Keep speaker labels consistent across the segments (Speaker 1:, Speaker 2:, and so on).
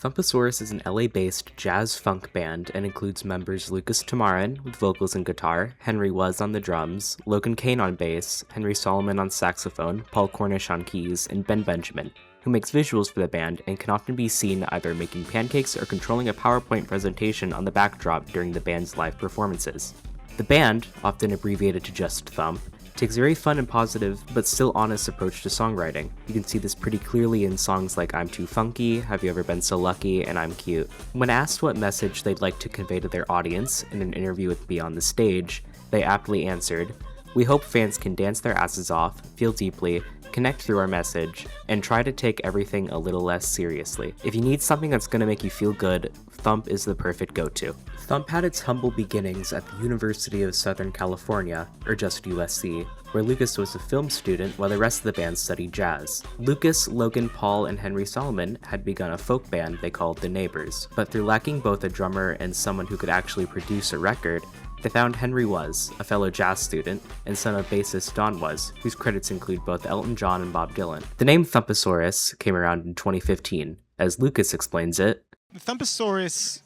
Speaker 1: Thumpasaurus is an LA-based jazz-funk band and includes members Lucas Tamarin with vocals and guitar, Henry Was on the drums, Logan Kane on bass, Henry Solomon on saxophone, Paul Cornish on keys, and Ben Benjamin, who makes visuals for the band and can often be seen either making pancakes or controlling a PowerPoint presentation on the backdrop during the band's live performances. The band, often abbreviated to just Thump, takes a very fun and positive, but still honest approach to songwriting. You can see this pretty clearly in songs like I'm Too Funky, Have You Ever Been So Lucky, and I'm Cute. When asked what message they'd like to convey to their audience in an interview with Beyond the Stage, they aptly answered, "We hope fans can dance their asses off, feel deeply, connect through our message, and try to take everything a little less seriously. If you need something that's gonna make you feel good, Thump is the perfect go-to." Thump had its humble beginnings at the University of Southern California, or just USC, where Lucas was a film student while the rest of the band studied jazz. Lucas, Logan, Paul, and Henry Solomon had begun a folk band they called The Neighbors, but through lacking both a drummer and someone who could actually produce a record, they found Henry Was, a fellow jazz student, and son of bassist Don Was, whose credits include both Elton John and Bob Dylan. The name Thumpasaurus came around in 2015. As Lucas explains it,
Speaker 2: Thumpasaurus,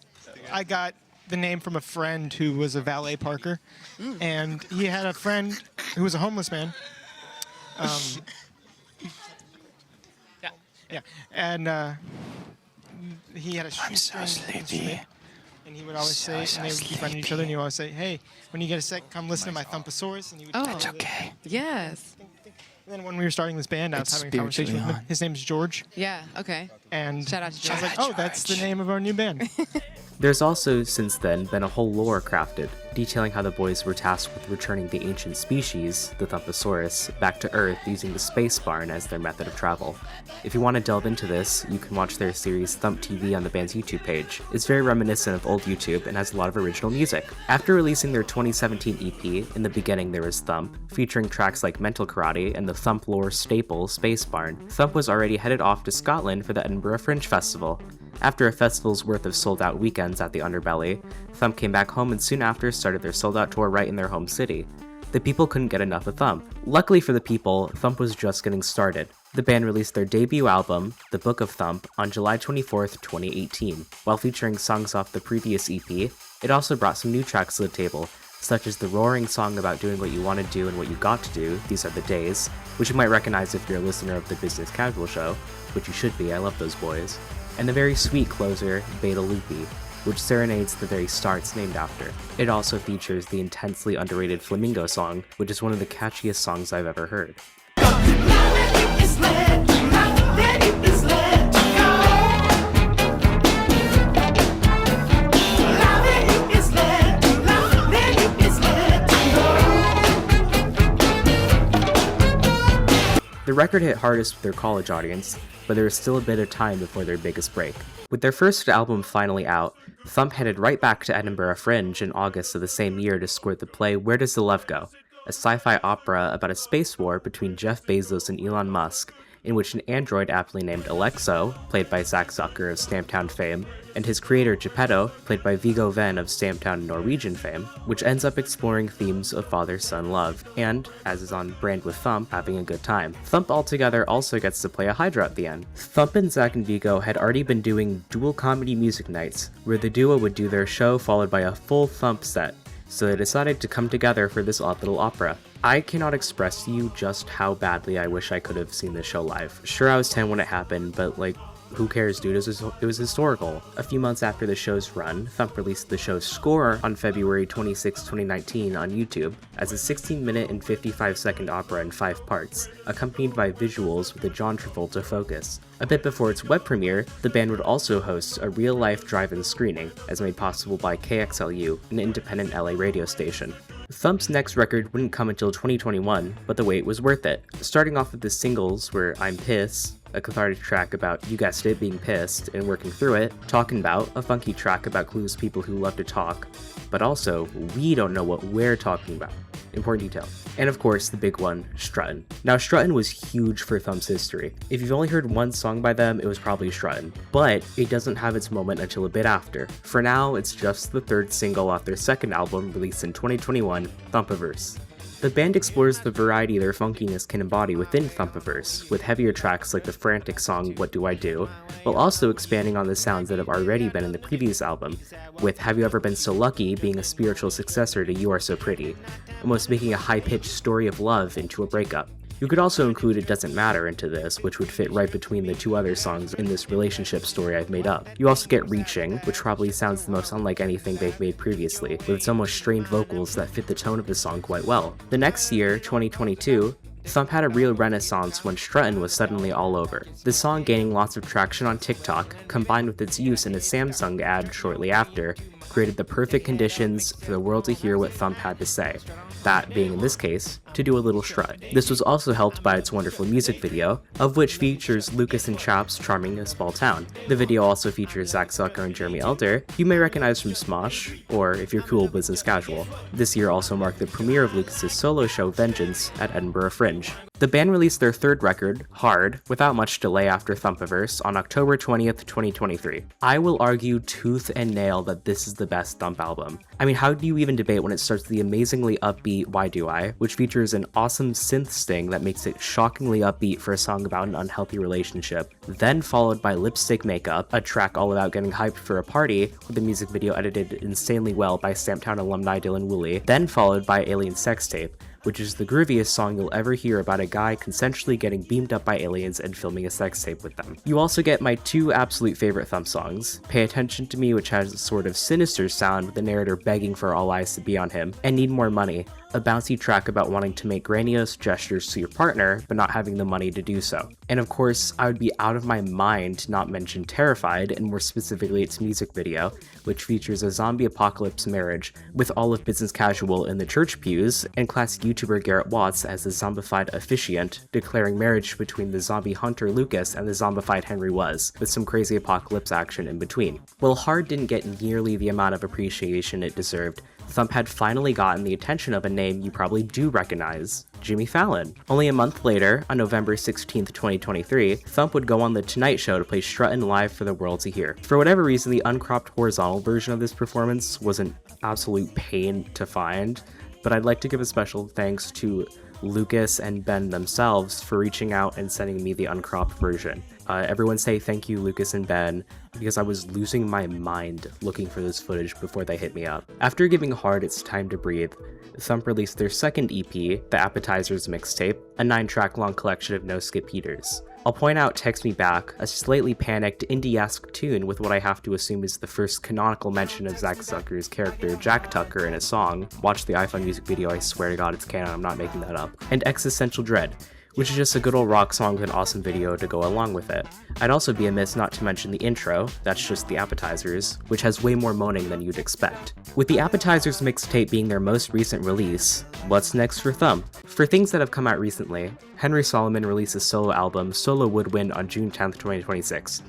Speaker 2: I got the name from a friend who was a valet parker, and he had a friend who was a homeless man. And he had a shoestring instrument, and he would always say, and they would keep finding each other, and he would always say, "Hey, when you get a sec, come listen to my Thumpasaurus," and he would.
Speaker 3: Oh, that's okay. Yes.
Speaker 2: And then when we were starting this band, I was having a conversation with him. His name's George.
Speaker 3: Yeah. Okay.
Speaker 2: And
Speaker 3: Shout out to George.
Speaker 2: I was like, "Oh, that's the name of our new band."
Speaker 1: there's also, since then, been a whole lore crafted, detailing how the boys were tasked with returning the ancient species, the Thumpasaurus, back to Earth using the space barn as their method of travel. If you want to delve into this, you can watch their series Thump TV on the band's YouTube page. It's very reminiscent of old YouTube and has a lot of original music. After releasing their 2017 EP, in the beginning there was Thump, featuring tracks like Mental Karate and the Thump lore staple, Space Barn, Thump was already headed off to Scotland for the Edinburgh Fringe Festival. After a festival's worth of sold-out weekends at the Underbelly, Thump came back home and soon after started their sold-out tour right in their home city. The people couldn't get enough of Thump. Luckily for the people, Thump was just getting started. The band released their debut album, The Book of Thump, on July 24th, 2018. While featuring songs off the previous EP, it also brought some new tracks to the table, such as the roaring song about doing what you want to do and what you got to do, These Are the Days, which you might recognize if you're a listener of the Business Casual show, which you should be, I love those boys, and the very sweet closer, Beta Loopy, which serenades the very star it's named after. It also features the intensely underrated Flamingo song, which is one of the catchiest songs I've ever heard. The record hit hardest with their college audience, but there was still a bit of time before their biggest break. With their first album finally out, Thump headed right back to Edinburgh Fringe in August of the same year to score the play Where Does the Love Go?, a sci-fi opera about a space war between Jeff Bezos and Elon Musk, in which an android aptly named Alexo, played by Zack Zucker of Stamptown fame, and his creator Geppetto, played by Viggo Venn of Stamptown Norwegian fame, which ends up exploring themes of father-son love, and, as is on brand with Thump, having a good time. Thump altogether also gets to play a Hydra at the end. Thump and Zack and Viggo had already been doing dual comedy music nights, where the duo would do their show followed by a full Thump set, so they decided to come together for this odd little opera. I cannot express to you just how badly I wish I could have seen this show live. Sure, I was 10 when it happened, but who cares, dude? It was historical. A few months after the show's run, Thump released the show's score on February 26, 2019 on YouTube as a 16-minute and 55-second opera in 5 parts, accompanied by visuals with a John Travolta focus. A bit before its web premiere, the band would also host a real-life drive-in screening, as made possible by KXLU, an independent LA radio station. Thump's next record wouldn't come until 2021, but the wait was worth it. Starting off with the singles were I'm Pissed, a cathartic track about, you guessed it, being pissed and working through it, Talking About, a funky track about clueless people who love to talk, but also, we don't know what we're talking about. Important detail. And of course, the big one, Struttin. Now, Struttin was huge for Thump's history. If you've only heard one song by them, it was probably Struttin. But it doesn't have its moment until a bit after. For now, it's just the third single off their second album, released in 2021, Thumpaverse. The band explores the variety their funkiness can embody within Thumpaverse, with heavier tracks like the frantic song What Do I Do, while also expanding on the sounds that have already been in the previous album, with Have You Ever Been So Lucky being a spiritual successor to You Are So Pretty, almost making a high-pitched story of love into a breakup. You could also include It Doesn't Matter into this, which would fit right between the two other songs in this relationship story I've made up. You also get Reaching, which probably sounds the most unlike anything they've made previously, with its almost strained vocals that fit the tone of the song quite well. The next year, 2022, Thump had a real renaissance when Struttin was suddenly all over. The song gaining lots of traction on TikTok, combined with its use in a Samsung ad shortly after, created the perfect conditions for the world to hear what Thump had to say. That being, in this case, to do a little strut. This was also helped by its wonderful music video, of which features Lucas and Chaps charming a small town. The video also features Zach Zucker and Jeremy Elder, who you may recognize from Smosh, or if you're cool, Business Casual. This year also marked the premiere of Lucas's solo show Vengeance at Edinburgh Fringe. The band released their third record, Hard, without much delay after Thumpaverse on October 20th, 2023. I will argue tooth and nail that this is the best Thump album. I mean, how do you even debate when it starts the amazingly upbeat Why Do I, which features an awesome synth sting that makes it shockingly upbeat for a song about an unhealthy relationship, then followed by Lipstick Makeup, a track all about getting hyped for a party, with the music video edited insanely well by Stamptown alumni Dylan Woolley, then followed by Alien Sex Tape, which is the grooviest song you'll ever hear about a guy consensually getting beamed up by aliens and filming a sex tape with them. You also get my two absolute favorite Thump songs, Pay Attention to Me, which has a sort of sinister sound with the narrator begging for all eyes to be on him, and Need More Money, a bouncy track about wanting to make grandiose gestures to your partner, but not having the money to do so. And of course, I would be out of my mind to not mention Terrified, and more specifically its music video, which features a zombie apocalypse marriage with all of Business Casual in the church pews, and classic YouTuber Garrett Watts as the zombified officiant, declaring marriage between the zombie hunter Lucas and the zombified Henry Was, with some crazy apocalypse action in between. While Hard didn't get nearly the amount of appreciation it deserved, Thump had finally gotten the attention of a name you probably do recognize, Jimmy Fallon. Only a month later, on November 16th, 2023, Thump would go on The Tonight Show to play Struttin' live for the world to hear. For whatever reason, the uncropped horizontal version of this performance was an absolute pain to find, but I'd like to give a special thanks to Lucas and Ben themselves for reaching out and sending me the uncropped version. Everyone say thank you, Lucas and Ben, because I was losing my mind looking for this footage before they hit me up. After giving Hard its time to breathe, Thump released their second EP, The Appetizers Mixtape, a 9-track long collection of no skip heaters. I'll point out Text Me Back, a slightly panicked indie-esque tune with what I have to assume is the first canonical mention of Zach Zucker's character Jack Tucker in a song. Watch the iPhone music video, I swear to God it's canon, I'm not making that up. And Existential Dread, which is just a good old rock song with an awesome video to go along with it. I'd also be amiss not to mention the intro, that's just the appetizers, which has way more moaning than you'd expect. With the Appetizers mixtape being their most recent release, what's next for Thump? For things that have come out recently, Henry Solomon released his solo album Solo Woodwind on June 10th, 2026.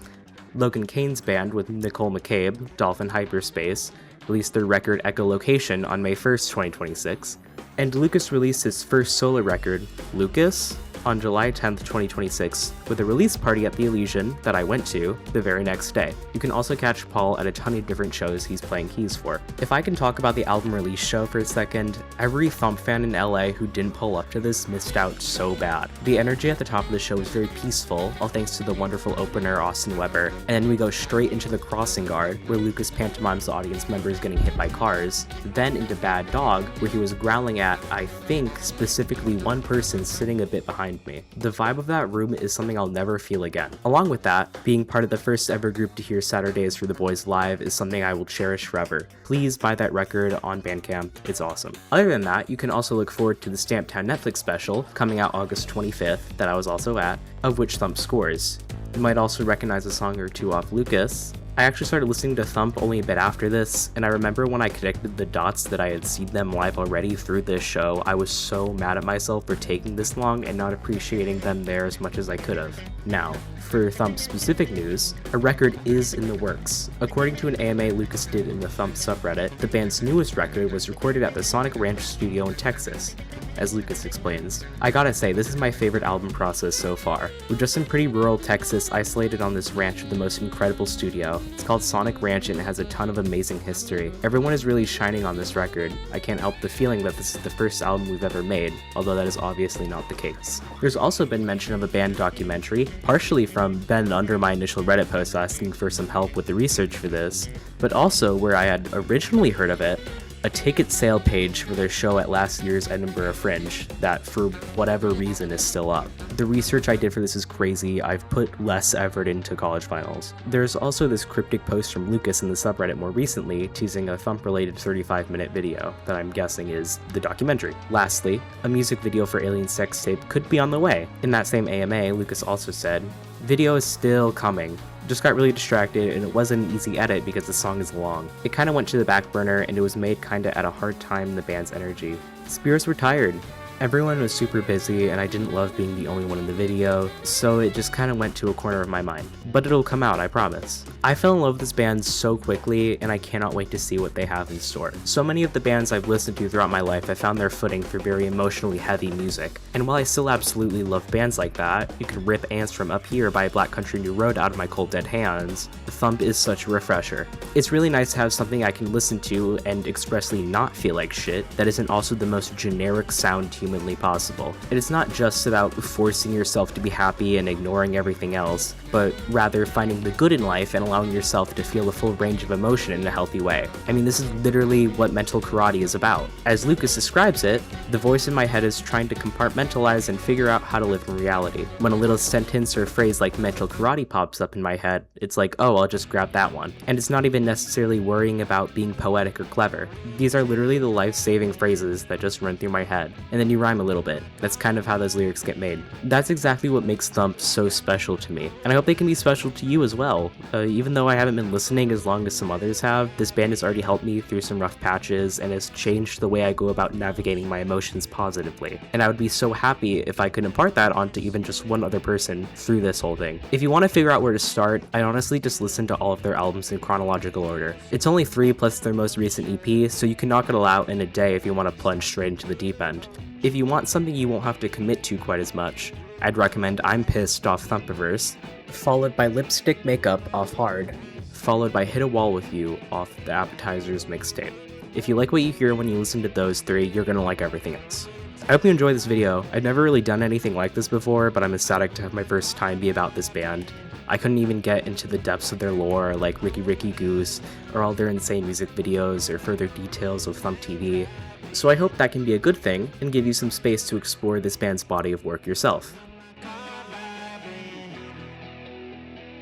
Speaker 1: Logan Kane's band with Nicole McCabe, Dolphin Hyperspace, released their record Echolocation on May 1st, 2026. And Lucas released his first solo record, Lucas, on July 10th, 2026, with a release party at the Elysian that I went to the very next day. You can also catch Paul at a ton of different shows he's playing keys for. If I can talk about the album release show for a second, every Thump fan in LA who didn't pull up to this missed out so bad. The energy at the top of the show was very peaceful, all thanks to the wonderful opener Austin Weber, and then we go straight into the crossing guard, where Lucas pantomimes the audience members getting hit by cars, then into Bad Dog, where he was growling at, I think, specifically one person sitting a bit behind me. The vibe of that room is something I'll never feel again. Along with that, being part of the first ever group to hear Saturdays for the Boys live is something I will cherish forever. Please buy that record on Bandcamp, it's awesome. Other than that, you can also look forward to the Stamptown Netflix special, coming out August 25th, that I was also at, of which Thump scores. You might also recognize a song or two off Lucas. I actually started listening to Thump only a bit after this, and I remember when I connected the dots that I had seen them live already through this show, I was so mad at myself for taking this long and not appreciating them there as much as I could have. Now, for Thump specific news, a record is in the works. According to an AMA Lucas did in the Thump subreddit, the band's newest record was recorded at the Sonic Ranch studio in Texas. As Lucas explains, I gotta say, this is my favorite album process so far. We're just in pretty rural Texas, isolated on this ranch with the most incredible studio, It's called Sonic Ranch and it has a ton of amazing history. Everyone is really shining on this record. I can't help the feeling that this is the first album we've ever made, although that is obviously not the case. There's also been mention of a band documentary, partially from Ben under my initial Reddit post asking for some help with the research for this, but also where I had originally heard of it, a ticket sale page for their show at last year's Edinburgh Fringe that, for whatever reason, is still up. The research I did for this is crazy. I've put less effort into college finals. There's also this cryptic post from Lucas in the subreddit more recently teasing a Thump-related 35-minute video that I'm guessing is the documentary. Lastly, a music video for Alien Sex Tape could be on the way. In that same AMA, Lucas also said, "Video is still coming. Just got really distracted and it wasn't an easy edit because the song is long. It kinda went to the back burner and it was made kinda at a hard time in the band's energy. Spirits were tired. Everyone was super busy and I didn't love being the only one in the video, so it just kinda went to a corner of my mind. But it'll come out, I promise." I fell in love with this band so quickly and I cannot wait to see what they have in store. So many of the bands I've listened to throughout my life have found their footing through very emotionally heavy music. And while I still absolutely love bands like that, you can rip Ants from Up Here by Black Country New Road out of my cold dead hands, Thump is such a refresher. It's really nice to have something I can listen to and expressly not feel like shit that isn't also the most generic sound humanly possible. It is not just about forcing yourself to be happy and ignoring everything else, but rather finding the good in life and allowing yourself to feel the full range of emotion in a healthy way. I mean, this is literally what mental karate is about. As Lucas describes it, the voice in my head is trying to compartmentalize and figure out how to live in reality. When a little sentence or phrase like mental karate pops up in my head, it's like, oh, I'll just grab that one. And it's not even necessarily worrying about being poetic or clever. These are literally the life-saving phrases that just run through my head. And then you rhyme a little bit. That's kind of how those lyrics get made. That's exactly what makes Thump so special to me. And I hope they can be special to you as well. Even though I haven't been listening as long as some others have, this band has already helped me through some rough patches and has changed the way I go about navigating my emotions positively. And I would be so happy if I could impart that onto even just one other person through this whole thing. If you want to figure out where to start, I honestly just listen to all of their albums in chronological order. It's only 3 plus their most recent EP, so you can knock it all out in a day if you want to plunge straight into the deep end. If you want something you won't have to commit to quite as much, I'd recommend I'm Pissed off Thumpaverse, followed by Lipstick Makeup off Hard, followed by Hit a Wall With You off the Appetizers mixtape. If you like what you hear when you listen to those 3, you're gonna like everything else. I hope you enjoy this video. I've never really done anything like this before, but I'm ecstatic to have my first time be about this band. I couldn't even get into the depths of their lore like Ricky Ricky Goose, or all their insane music videos, or further details of Thump TV. So I hope that can be a good thing, and give you some space to explore this band's body of work yourself.